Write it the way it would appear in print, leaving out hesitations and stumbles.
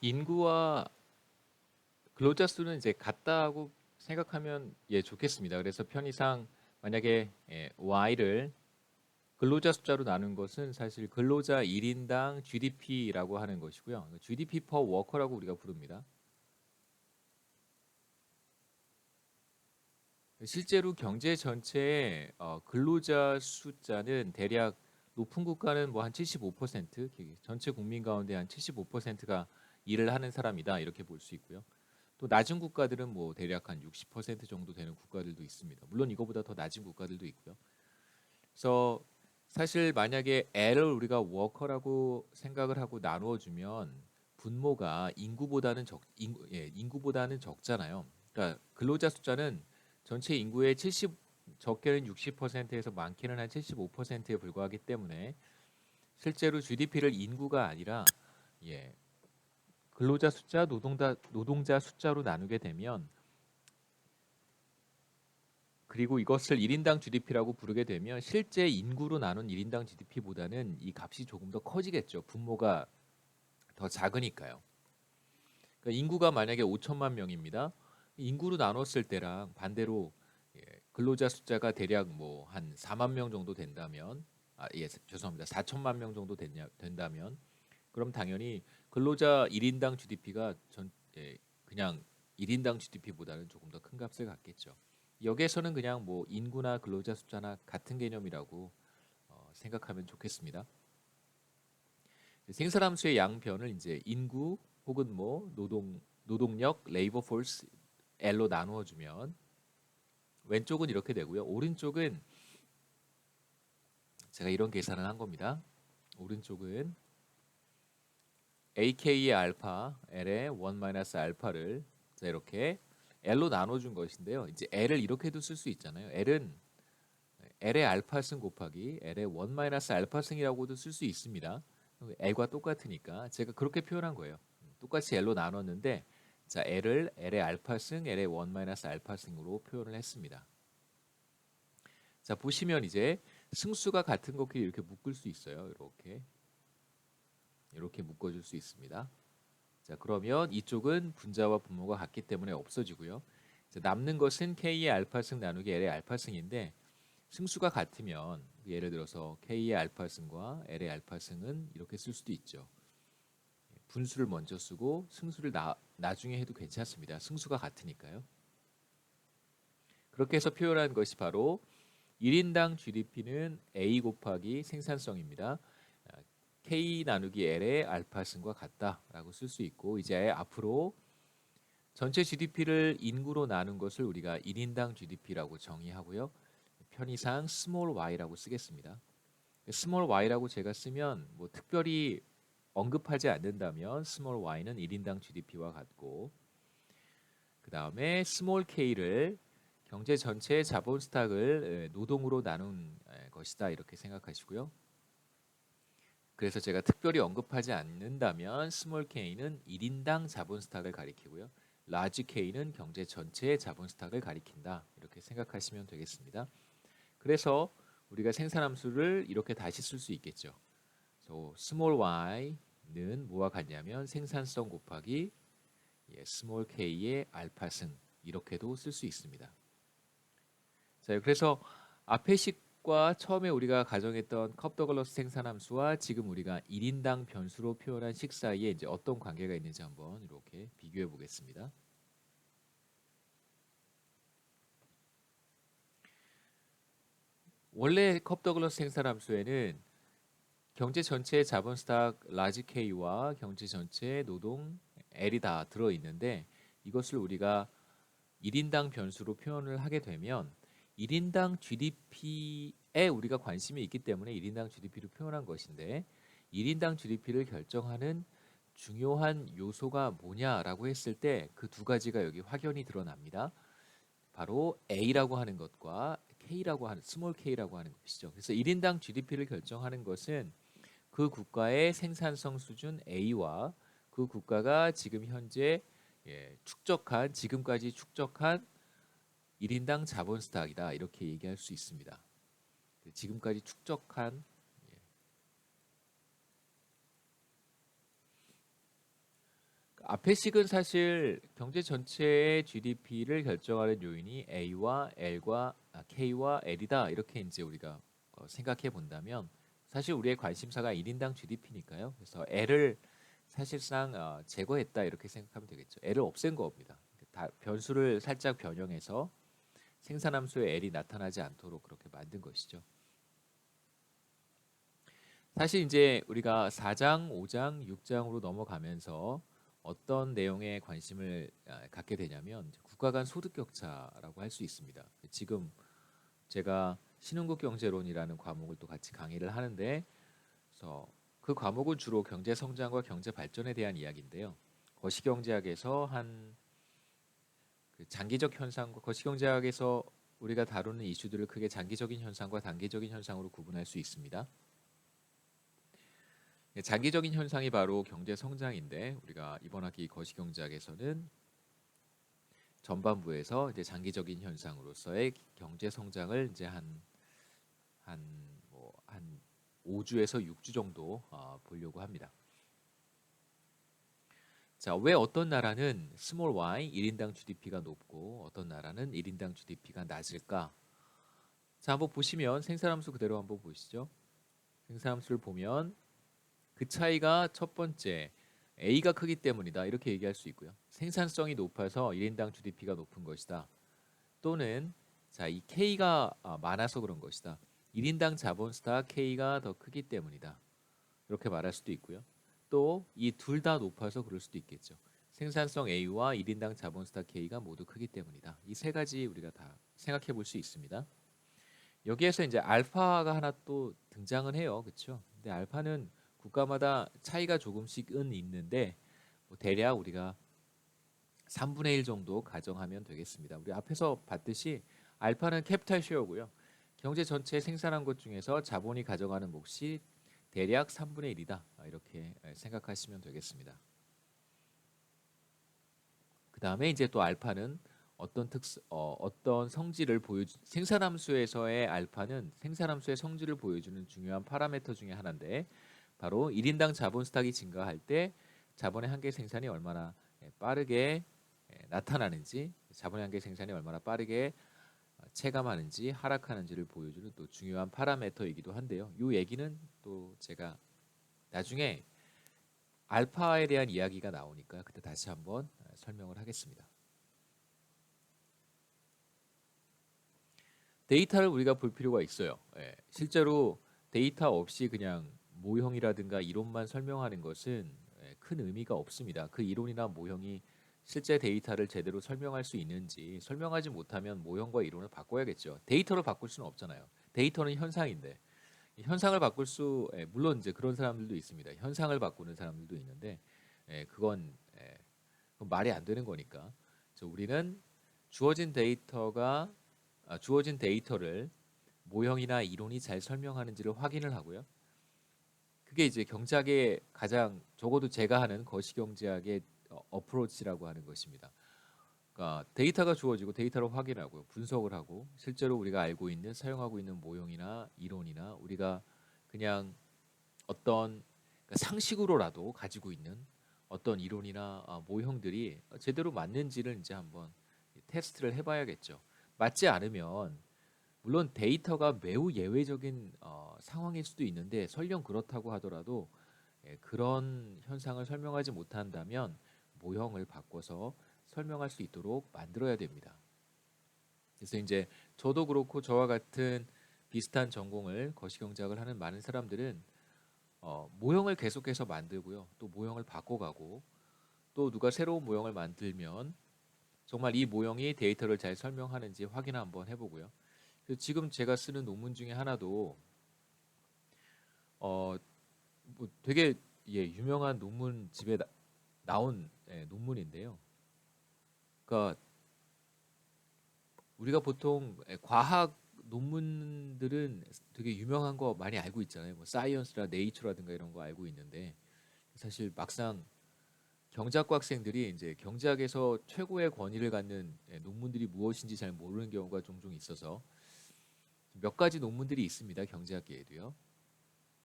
인구와 근로자 수는 이제 같다고 생각하면 좋겠습니다. 그래서 편의상 만약에 Y를 근로자 숫자로 나눈 것은 사실 근로자 1인당 GDP라고 하는 것이고요. GDP per worker라고 우리가 부릅니다. 실제로 경제 전체의 근로자 숫자는 대략 높은 국가는 뭐 한 75%, 전체 국민 가운데 한 75%가 일을 하는 사람이다 이렇게 볼 수 있고요. 또 낮은 국가들은 뭐 대략 한 60% 정도 되는 국가들도 있습니다. 물론 이거보다 더 낮은 국가들도 있고요. 그래서 사실 만약에 L을 우리가 워커라고 생각을 하고 나누어 주면 분모가 인구보다는 적잖아요. 그러니까 근로자 숫자는 전체 인구의 70 적게는 60%에서 많게는 한 75%에 불과하기 때문에 실제로 GDP를 인구가 아니라 예, 근로자 숫자, 노동자 숫자로 나누게 되면 그리고 이것을 1인당 GDP라고 부르게 되면 실제 인구로 나눈 1인당 GDP보다는 이 값이 조금 더 커지겠죠. 분모가 더 작으니까요. 그러니까 인구가 만약에 5천만 명입니다. 인구로 나눴을 때랑 반대로 근로자 숫자가 대략 뭐 한 4만 명 정도 된다면 죄송합니다. 4천만 명 정도 된다면 그럼 당연히 근로자 1인당 GDP가 그냥 1인당 GDP보다는 조금 더 큰 값을 갖겠죠. 여기에서는 그냥 뭐 인구나 근로자 숫자나 같은 개념이라고 생각하면 좋겠습니다. 생산함수의 양변을 이제 인구 혹은 뭐 노동력 레이버 포스 L로 나누어 주면 왼쪽은 이렇게 되고요. 오른쪽은 제가 이런 계산을 한 겁니다. 오른쪽은 AK의 알파 L의 1 마이너스 알파를 이렇게 L로 나눠준 것인데요. 이제 L을 이렇게도 쓸 수 있잖아요. L의 알파승 곱하기 L의 1 마이너스 알파승이라고도 쓸 수 있습니다. L과 똑같으니까 제가 그렇게 표현한 거예요. 똑같이 L로 나눴는데 자 L을 L의 알파승 L의 1 마이너스 알파승으로 표현을 했습니다. 자 보시면 이제 승수가 같은 것끼리 이렇게 묶을 수 있어요. 이렇게 묶어줄 수 있습니다. 자 그러면 이쪽은 분자와 분모가 같기 때문에 없어지고요. 자, 남는 것은 K의 알파승 나누기 L의 알파승인데 승수가 같으면 예를 들어서 K의 알파승과 L의 알파승은 이렇게 쓸 수도 있죠. 분수를 먼저 쓰고 승수를 나중에 해도 괜찮습니다. 승수가 같으니까요. 그렇게 해서 표현한 것이 바로 1인당 GDP는 A 곱하기 생산성입니다. K 나누기 L의 알파승과 같다라고 쓸 수 있고 이제 앞으로 전체 GDP를 인구로 나눈 것을 우리가 1인당 GDP라고 정의하고요. 편의상 small y라고 쓰겠습니다. small y라고 제가 쓰면 뭐 특별히 언급하지 않는다면 small y는 1인당 GDP와 같고 그 다음에 small k를 경제 전체의 자본 스탁을 노동으로 나눈 것이다 이렇게 생각하시고요. 그래서 제가 특별히 언급하지 않는다면 small k는 1인당 자본 스탁을 가리키고요. large k는 경제 전체의 자본 스탁을 가리킨다 이렇게 생각하시면 되겠습니다. 그래서 우리가 생산함수를 이렇게 다시 쓸 수 있겠죠. So, small y는 뭐와 같냐면 생산성 곱하기 small k의 알파승 이렇게도 쓸 수 있습니다. 자, 그래서 앞의 식과 처음에 우리가 가정했던 컵더글러스 생산함수와 지금 우리가 1인당 변수로 표현한 식 사이에 이제 어떤 관계가 있는지 한번 이렇게 비교해 보겠습니다. 원래 컵더글러스 생산함수에는 경제 전체의 자본 스탁 라지 K와 경제 전체의 노동 L이 다 들어 있는데 이것을 우리가 1인당 변수로 표현을 하게 되면 1인당 GDP에 우리가 관심이 있기 때문에 1인당 GDP를 표현한 것인데 1인당 GDP를 결정하는 중요한 요소가 뭐냐라고 했을 때 그 두 가지가 여기 확연히 드러납니다. 바로 A라고 하는 것과 K라고 하는 스몰 K라고 하는 것이죠. 그래서 1인당 GDP를 결정하는 것은 그 국가의 생산성 수준 A와 그 국가가 지금 현재 지금까지 축적한 1인당 자본 스탁이다 이렇게 얘기할 수 있습니다. 지금까지 축적한 앞에 식은 사실 경제 전체의 GDP를 결정하는 요인이 A와 L과 K와 L이다 이렇게 이제 우리가 생각해 본다면 사실 우리의 관심사가 1인당 GDP니까요. 그래서 L을 사실상 제거했다 이렇게 생각하면 되겠죠. L을 없앤 겁니다. 다 변수를 살짝 변형해서 생산함수의 L이 나타나지 않도록 그렇게 만든 것이죠. 사실 이제 우리가 4장, 5장, 6장으로 넘어가면서 어떤 내용에 관심을 갖게 되냐면 국가 간 소득 격차라고 할 수 있습니다. 지금 제가 신흥국 경제론이라는 과목을 또 같이 강의를 하는데 그래서 그 과목은 주로 경제 성장과 경제 발전에 대한 이야기인데요. 거시경제학에서 그 장기적 현상과 거시경제학에서 우리가 다루는 이슈들을 크게 장기적인 현상과 단기적인 현상으로 구분할 수 있습니다. 장기적인 현상이 바로 경제 성장인데 우리가 이번 학기 거시경제학에서는 전반부에서 이제 장기적인 현상으로서의 경제 성장을 이제 한 5주에서 6주 정도 보려고 합니다. 자, 왜 어떤 나라는 스몰 y 1인당 GDP가 높고 어떤 나라는 1인당 GDP가 낮을까? 자, 한번 보시면 생산함수 그대로 한번 보시죠. 생산함수를 보면 그 차이가 첫 번째 A가 크기 때문이다 이렇게 얘기할 수 있고요. 생산성이 높아서 1인당 GDP가 높은 것이다. 또는 자, 이 K가 많아서 그런 것이다. 1인당 자본수다 K가 더 크기 때문이다. 이렇게 말할 수도 있고요. 또 이 둘 다 높아서 그럴 수도 있겠죠. 생산성 A와 1인당 자본수다 K가 모두 크기 때문이다. 이 세 가지 우리가 다 생각해 볼 수 있습니다. 여기에서 이제 알파가 하나 또 등장은 해요. 그렇죠? 근데 알파는 국가마다 차이가 조금씩은 있는데 대략 우리가 3분의 1 정도 가정하면 되겠습니다. 우리 앞에서 봤듯이 알파는 캐피탈 쉐어고요. 경제 전체 생산한 것 중에서 자본이 가져가는 몫이 대략 3분의 1이다. 이렇게 생각하시면 되겠습니다. 그 다음에 이제 또 알파는 어떤 성질을 생산함수에서의 알파는 생산함수의 성질을 보여주는 중요한 파라미터 중에 하나인데 바로 1인당 자본 스탁이 증가할 때 자본의 한계 생산이 얼마나 빠르게 나타나는지 자본의 한계 생산이 얼마나 빠르게 체감하는지 하락하는지를 보여주는 또 중요한 파라미터이기도 한데요. 이 얘기는 또 제가 나중에 알파에 대한 이야기가 나오니까 그때 다시 한번 설명을 하겠습니다. 데이터를 우리가 볼 필요가 있어요. 실제로 데이터 없이 그냥 모형이라든가 이론만 설명하는 것은 큰 의미가 없습니다. 그 이론이나 모형이 실제 데이터를 제대로 설명할 수 있는지 설명하지 못하면 모형과 이론을 바꿔야겠죠. 데이터를 바꿀 수는 없잖아요. 데이터는 현상인데 현상을 바꿀 물론 이제 그런 사람들도 있습니다. 현상을 바꾸는 사람들도 있는데 그건 말이 안 되는 거니까. 그래서 우리는 주어진 데이터를 모형이나 이론이 잘 설명하는지를 확인을 하고요. 그게 이제 경제학의 가장 적어도 제가 하는 거시경제학의 어프로치라고 하는 것입니다. 그러니까 데이터가 주어지고 데이터를 확인하고 분석을 하고 실제로 우리가 알고 있는 사용하고 있는 모형이나 이론이나 우리가 그냥 어떤 그러니까 상식으로라도 가지고 있는 어떤 이론이나 모형들이 제대로 맞는지를 이제 한번 테스트를 해봐야겠죠. 맞지 않으면 물론 데이터가 매우 예외적인 상황일 수도 있는데 설령 그렇다고 하더라도 그런 현상을 설명하지 못한다면 모형을 바꿔서 설명할 수 있도록 만들어야 됩니다. 그래서 이제 저도 그렇고 저와 같은 비슷한 전공을 거시경제학을 하는 많은 사람들은 모형을 계속해서 만들고요. 또 모형을 바꿔가고 또 누가 새로운 모형을 만들면 정말 이 모형이 데이터를 잘 설명하는지 확인 한번 해보고요. 지금 제가 쓰는 논문 중에 하나도 뭐 되게 유명한 논문집에 나온 논문인데요. 그러니까 우리가 보통 과학 논문들은 되게 유명한 거 많이 알고 있잖아요. 뭐 사이언스라 네이처라든가 이런 거 알고 있는데 사실 막상 경제학과 학생들이 이제 경제학에서 최고의 권위를 갖는 논문들이 무엇인지 잘 모르는 경우가 종종 있어서 몇 가지 논문들이 있습니다. 경제학계에도요.